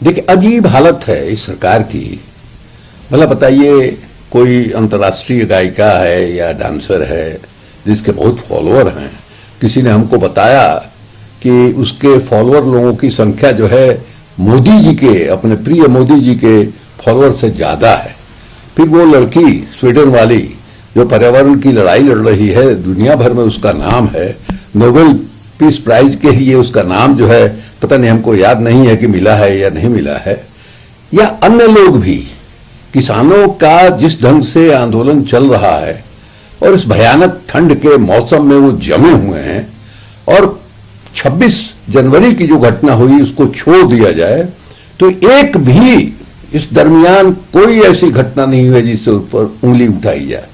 देखिए, अजीब हालत है इस सरकार की। भला बताइए, कोई अंतर्राष्ट्रीय गायिका है या डांसर है जिसके बहुत फॉलोअर हैं, किसी ने हमको बताया कि उसके फॉलोअर लोगों की संख्या जो है मोदी जी के, अपने प्रिय मोदी जी के फॉलोअर से ज्यादा है। फिर वो लड़की स्वीडन वाली जो पर्यावरण की लड़ाई लड़ रही है, दुनिया भर में उसका नाम है, नोबेल पीस प्राइज के लिए उसका नाम जो है पता नहीं, हमको याद नहीं है कि मिला है या नहीं मिला है। या अन्य लोग भी, किसानों का जिस ढंग से आंदोलन चल रहा है और इस भयानक ठंड के मौसम में वो जमे हुए हैं, और 26 जनवरी की जो घटना हुई उसको छोड़ दिया जाए तो एक भी इस दरमियान कोई ऐसी घटना नहीं हुई जिससे उस पर उंगली उठाई जाए।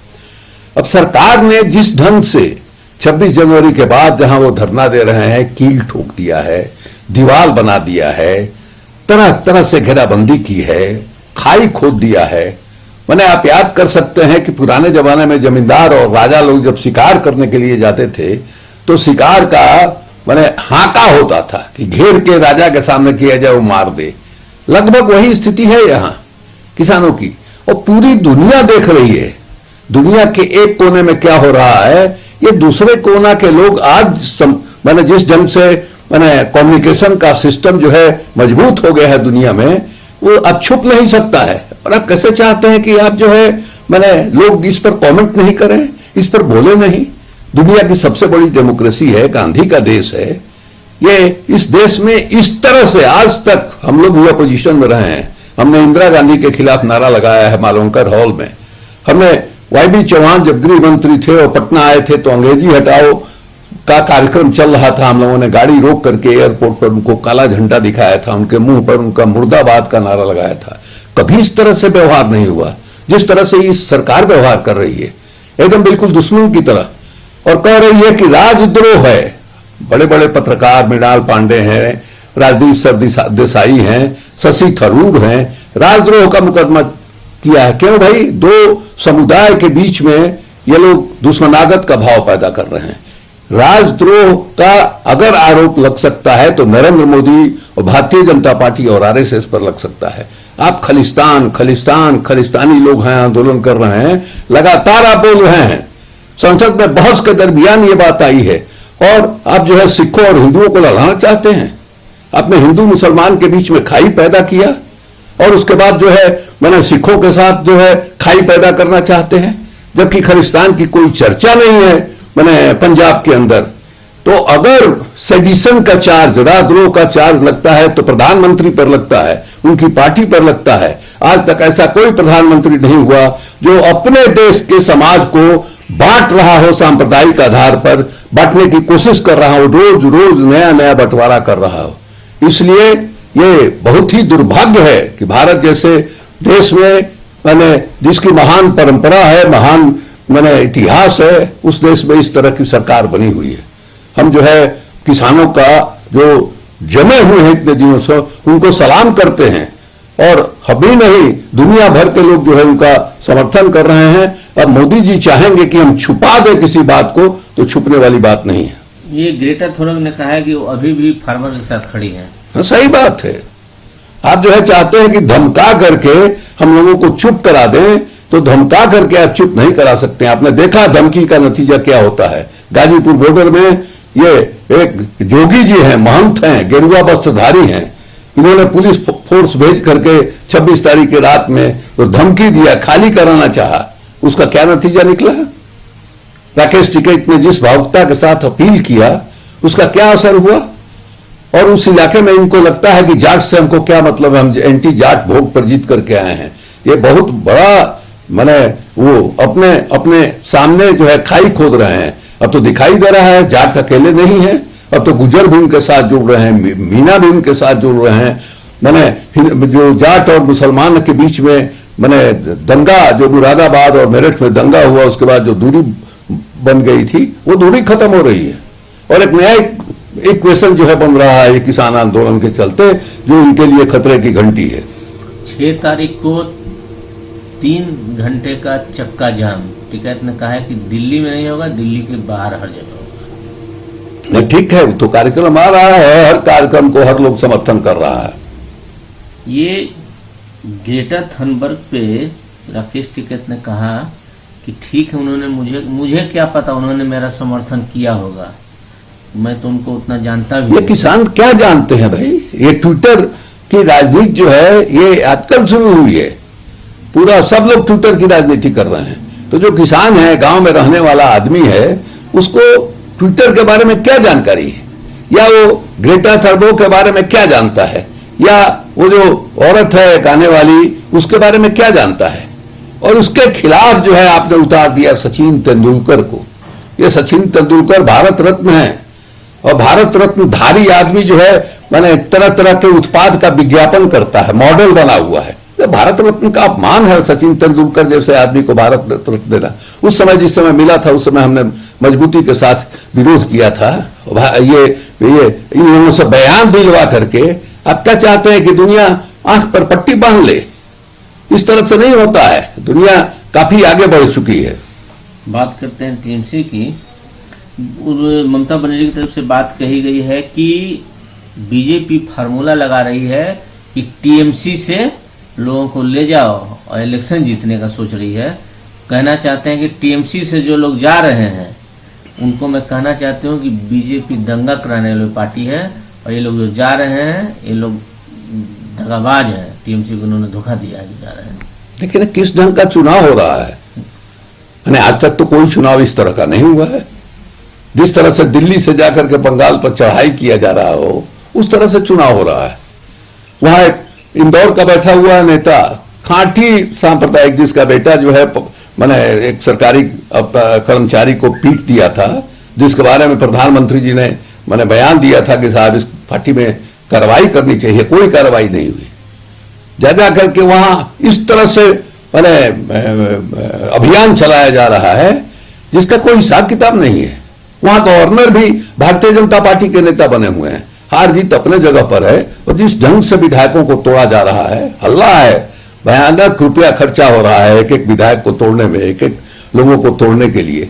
अब सरकार ने जिस ढंग से 26 जनवरी के बाद जहां वो धरना दे रहे हैं, कील ठोक दिया है, दीवार बना दिया है, तरह तरह से घेराबंदी की है, खाई खोद दिया है। मैंने आप याद कर सकते हैं कि पुराने जमाने में जमींदार और राजा लोग जब शिकार करने के लिए जाते थे तो शिकार का मैंने हाका होता था कि घेर के राजा के सामने किया जाए, वो मार दे। लगभग वही स्थिति है यहां किसानों की, और पूरी दुनिया देख रही है। दुनिया के एक कोने में क्या हो रहा है, ये दूसरे कोना के लोग आज मैंने जिस ढंग से मैंने कम्युनिकेशन का सिस्टम जो है मजबूत हो गया है दुनिया में, वो अब छुप नहीं सकता है। और आप कैसे चाहते हैं कि आप जो है मैंने लोग इस पर कमेंट नहीं करें, इस पर बोले नहीं। दुनिया की सबसे बड़ी डेमोक्रेसी है, गांधी का देश है ये। इस देश में इस तरह से आज तक हम लोग भी अपोजिशन में रहे हैं। हमने इंदिरा गांधी के खिलाफ नारा लगाया है मालवंकर हॉल में। हमने वाईबी चौहान जब गृह मंत्री थे और पटना आए थे तो अंग्रेजी हटाओ का कार्यक्रम चल रहा था, हम लोगों ने गाड़ी रोक करके एयरपोर्ट पर उनको काला झंडा दिखाया था, उनके मुंह पर उनका मुर्दाबाद का नारा लगाया था। कभी इस तरह से व्यवहार नहीं हुआ जिस तरह से इस सरकार व्यवहार कर रही है, एकदम बिल्कुल दुश्मन की तरह। और कह रही है कि राजद्रोह है। बड़े बड़े पत्रकार मृणाल पांडे हैं, राजदीप सरदेसाई हैं, शशि थरूर हैं, राजद्रोह का मुकदमा किया है। क्यों भाई? दो समुदाय के बीच में ये लोग दुश्मनागत का भाव पैदा कर रहे हैं। राजद्रोह का अगर आरोप लग सकता है तो नरेंद्र मोदी और भारतीय जनता पार्टी और आरएसएस पर लग सकता है। आप खलिस्तानी लोग हैं, आंदोलन कर रहे हैं, लगातार आप बोल रहे हैं। संसद में बहस के दरमियान ये बात आई है, और आप जो है सिखों और हिंदुओं को लड़ाना चाहते हैं। आपने हिंदू मुसलमान के बीच में खाई पैदा किया, और उसके बाद जो है मैंने सिखों के साथ जो है खाई पैदा करना चाहते हैं, जबकि खलिस्तान की कोई चर्चा नहीं है मैंने पंजाब के अंदर। तो अगर सेडिशन का चार्ज, राजद्रोह का चार्ज लगता है तो प्रधानमंत्री पर लगता है, उनकी पार्टी पर लगता है। आज तक ऐसा कोई प्रधानमंत्री नहीं हुआ जो अपने देश के समाज को बांट रहा हो, सांप्रदायिक आधार पर बांटने की कोशिश कर रहा हो, रोज रोज नया नया बंटवारा कर रहा हो। इसलिए ये बहुत ही दुर्भाग्य है कि भारत जैसे देश में मैंने जिसकी महान परंपरा है, महान मैंने इतिहास है, उस देश में इस तरह की सरकार बनी हुई है। हम जो है किसानों का जो जमे हुए हैं इतने दिनों से, उनको सलाम करते हैं, और हम ही नहीं दुनिया भर के लोग जो है उनका समर्थन कर रहे हैं। अब मोदी जी चाहेंगे कि हम छुपा दें किसी बात को, तो छुपने वाली बात नहीं है। ये ग्रेटा थुनबर्ग ने कहा है कि वो अभी भी फार्मर के साथ खड़ी है। हाँ, सही बात है। आप जो है चाहते हैं कि धमका करके हम लोगों को चुप करा दें, तो धमका करके आप चुप नहीं करा सकते। आपने देखा धमकी का नतीजा क्या होता है। गाजीपुर बॉर्डर में ये एक जोगी जी हैं, महंत हैं, गेरुआ वस्त्रधारी हैं, इन्होंने पुलिस फोर्स भेज करके 26 तारीख की रात में तो धमकी दिया, खाली कराना चाहा। उसका क्या नतीजा निकला? राकेश टिकैत ने जिस भावुकता के साथ अपील किया, उसका क्या असर हुआ? और उस इलाके में इनको लगता है कि जाट से हमको क्या मतलब है, हम एंटी जाट वोट पर जीत करके आए हैं। ये बहुत बड़ा मैंने वो अपने सामने जो है खाई खोद रहे हैं। अब तो दिखाई दे रहा है जाट अकेले नहीं है, अब तो गुजर भी उनके साथ जुड़ रहे हैं, मीना भी उनके साथ जुड़ रहे हैं। मैंने जो जाट और मुसलमान के बीच में मैंने दंगा, जो मुरादाबाद और मेरठ में दंगा हुआ, उसके बाद जो दूरी बन गई थी, वो दूरी खत्म हो रही है। और एक नया इक्वेशन जो है बन रहा है किसान आंदोलन के चलते, जो उनके लिए खतरे की घंटी है। 6 तारीख को 3 घंटे का चक्का जाम, टिकैत ने कहा है कि दिल्ली में नहीं होगा, दिल्ली के बाहर हर जगह होगा। नहीं, ठीक है, तो कार्यक्रम आ रहा है, हर कार्यक्रम को हर लोग समर्थन कर रहा है। ये ग्रेटा थनबर्ग पे राकेश टिकैत ने कहा कि ठीक है, उन्होंने मुझे क्या पता उन्होंने मेरा समर्थन किया होगा, मैं तो उनको उतना जानता भी ये नहीं। किसान क्या जानते हैं भाई? ये ट्विटर की राजनीति जो है ये आजकल शुरू हुई है। पूरा सब लोग ट्विटर की राजनीति कर रहे हैं। तो जो किसान है, गांव में रहने वाला आदमी है, उसको ट्विटर के बारे में क्या जानकारी है? या वो ग्रेटा थनबर्ग के बारे में क्या जानता है? या वो जो औरत है गाने वाली, उसके बारे में क्या जानता है? और उसके खिलाफ जो है आपने उतार दिया सचिन तेंदुलकर को। ये सचिन तेंदुलकर भारत रत्न है, और भारत रत्न धारी आदमी जो है माने तरह तरह के उत्पाद का विज्ञापन करता है, मॉडल बना हुआ है। तो भारत रत्न का अपमान है सचिन तेंदुलकर जैसे आदमी को भारत रत्न देना। उस समय जिस समय मिला था उस समय हमने मजबूती के साथ विरोध किया था। ये इन्होंने से बयान दिलवा करके आप क्या चाहते हैं कि दुनिया आंख पर पट्टी बांध ले? इस तरह से नहीं होता है। दुनिया काफी आगे बढ़ चुकी है। बात करते हैं टीएमसी की। ममता बनर्जी की तरफ से बात कही गई है कि बीजेपी फार्मूला लगा रही है कि टीएमसी से लोगों को ले जाओ और इलेक्शन जीतने का सोच रही है। कहना चाहते हैं कि टीएमसी से जो लोग जा रहे हैं उनको मैं कहना चाहती हूँ कि बीजेपी दंगा कराने वाली पार्टी है, और ये लोग जो जा रहे हैं ये लोग दगाबाज है। टीएमसी को उन्होंने धोखा दिया है जा रहे हैं। लेकिन किस ढंग का चुनाव हो रहा है? आज तक तो कोई चुनाव इस तरह का नहीं हुआ है। जिस तरह से दिल्ली से जाकर के बंगाल पर चढ़ाई किया जा रहा हो, उस तरह से चुनाव हो रहा है। वहां एक इंदौर का बैठा हुआ नेता, खांटी सांप्रदायिक, जिसका बेटा जो है मैंने एक सरकारी कर्मचारी को पीट दिया था, जिसके बारे में प्रधानमंत्री जी ने मैंने बयान दिया था कि साहब इस पार्टी में कार्रवाई करनी चाहिए। कोई कार्रवाई नहीं हुई। जा करके वहां इस तरह से मैंने अभियान चलाया जा रहा है जिसका कोई हिसाब किताब नहीं है। वहां गवर्नर भी भारतीय जनता पार्टी के नेता बने हुए हैं। हार जीत अपने जगह पर है, और जिस ढंग से विधायकों को तोड़ा जा रहा है, हल्ला है, भयानक रुपया खर्चा हो रहा है एक एक विधायक को तोड़ने में, एक एक लोगों को तोड़ने के लिए,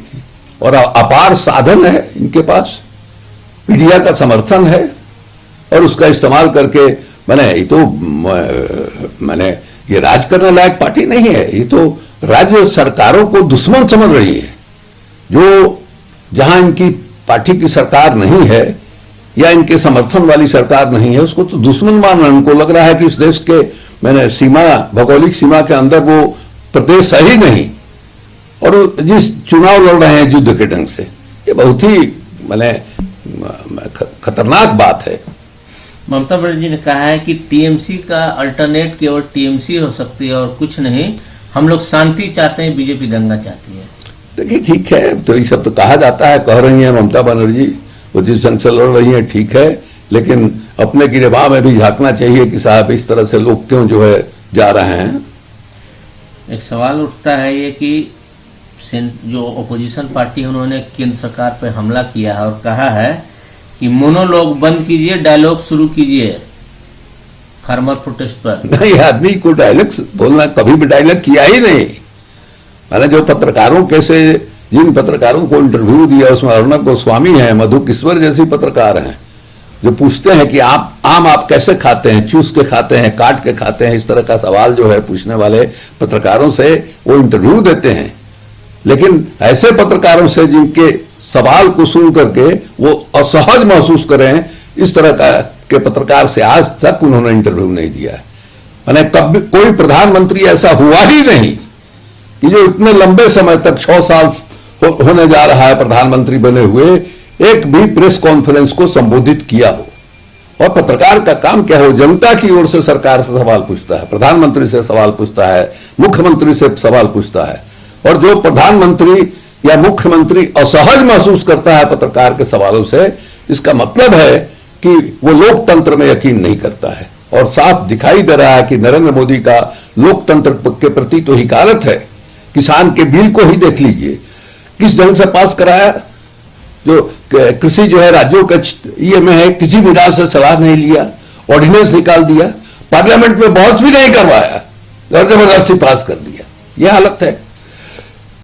और अपार साधन है इनके पास, मीडिया का समर्थन है, और उसका इस्तेमाल करके मैंने ये राज करने लायक पार्टी नहीं है। ये तो राज्य सरकारों को दुश्मन समझ रही है। जो जहां इनकी पार्टी की सरकार नहीं है या इनके समर्थन वाली सरकार नहीं है, उसको तो दुश्मन मान रहे हैं। उनको लग रहा है कि इस देश के सीमा, भौगोलिक सीमा के अंदर वो प्रदेश है ही नहीं, और जिस चुनाव लड़ रहे हैं युद्ध के ढंग से, ये बहुत ही खतरनाक बात है। ममता बनर्जी ने कहा है कि टीएमसी का अल्टरनेट केवल टीएमसी हो सकती है और कुछ नहीं। हम लोग शांति चाहते हैं, बीजेपी दंगा चाहती है। देखिए ठीक है, तो ये सब तो कहा जाता है, कह रही हैं ममता बनर्जी, वो जिस ढंग से लड़ रही है ठीक है, लेकिन अपने गिरबान में भी झांकना चाहिए कि साहब इस तरह से लोग क्यों जो है जा रहे हैं। एक सवाल उठता है ये कि जो ओपोजिशन पार्टी है उन्होंने केंद्र सरकार पर हमला किया है और कहा है कि मोनोलॉग बंद कीजिए, डायलॉग शुरू कीजिए फार्मर प्रोटेस्ट पर। नहीं, आदमी को डायलॉग बोलना कभी भी डायलॉग किया ही नहीं। मैंने जो पत्रकारों कैसे, जिन पत्रकारों को इंटरव्यू दिया उसमें अर्णब गोस्वामी है, मधु किश्वर जैसी पत्रकार हैं, जो पूछते हैं कि आप कैसे खाते हैं, चूस के खाते हैं, काट के खाते हैं, इस तरह का सवाल जो है पूछने वाले पत्रकारों से वो इंटरव्यू देते हैं। लेकिन ऐसे पत्रकारों से जिनके सवाल को सुन करके वो असहज महसूस करें, इस तरह के पत्रकार से आज तक उन्होंने इंटरव्यू नहीं दिया है। मैंने कभी कोई प्रधानमंत्री ऐसा हुआ ही नहीं कि जो इतने लंबे समय तक 6 साल होने जा रहा है प्रधानमंत्री बने हुए, एक भी प्रेस कॉन्फ्रेंस को संबोधित किया हो। और पत्रकार का काम क्या हो? जनता की ओर से सरकार से सवाल पूछता है, प्रधानमंत्री से सवाल पूछता है, मुख्यमंत्री से सवाल पूछता है। और जो प्रधानमंत्री या मुख्यमंत्री असहज महसूस करता है पत्रकार के सवालों से, इसका मतलब है कि वो लोकतंत्र में यकीन नहीं करता है। और साफ दिखाई दे रहा है कि नरेंद्र मोदी का लोकतंत्र के प्रति तो हिकारत है। किसान के बिल को ही देख लीजिए, किस ढंग से पास कराया। जो कृषि जो है राज्यों के ये में है, किसी भी राज्य से सलाह नहीं लिया, ऑर्डिनेंस निकाल दिया, पार्लियामेंट में बहस भी नहीं करवाया, जबरदस्ती पास कर दिया। यह हालत है।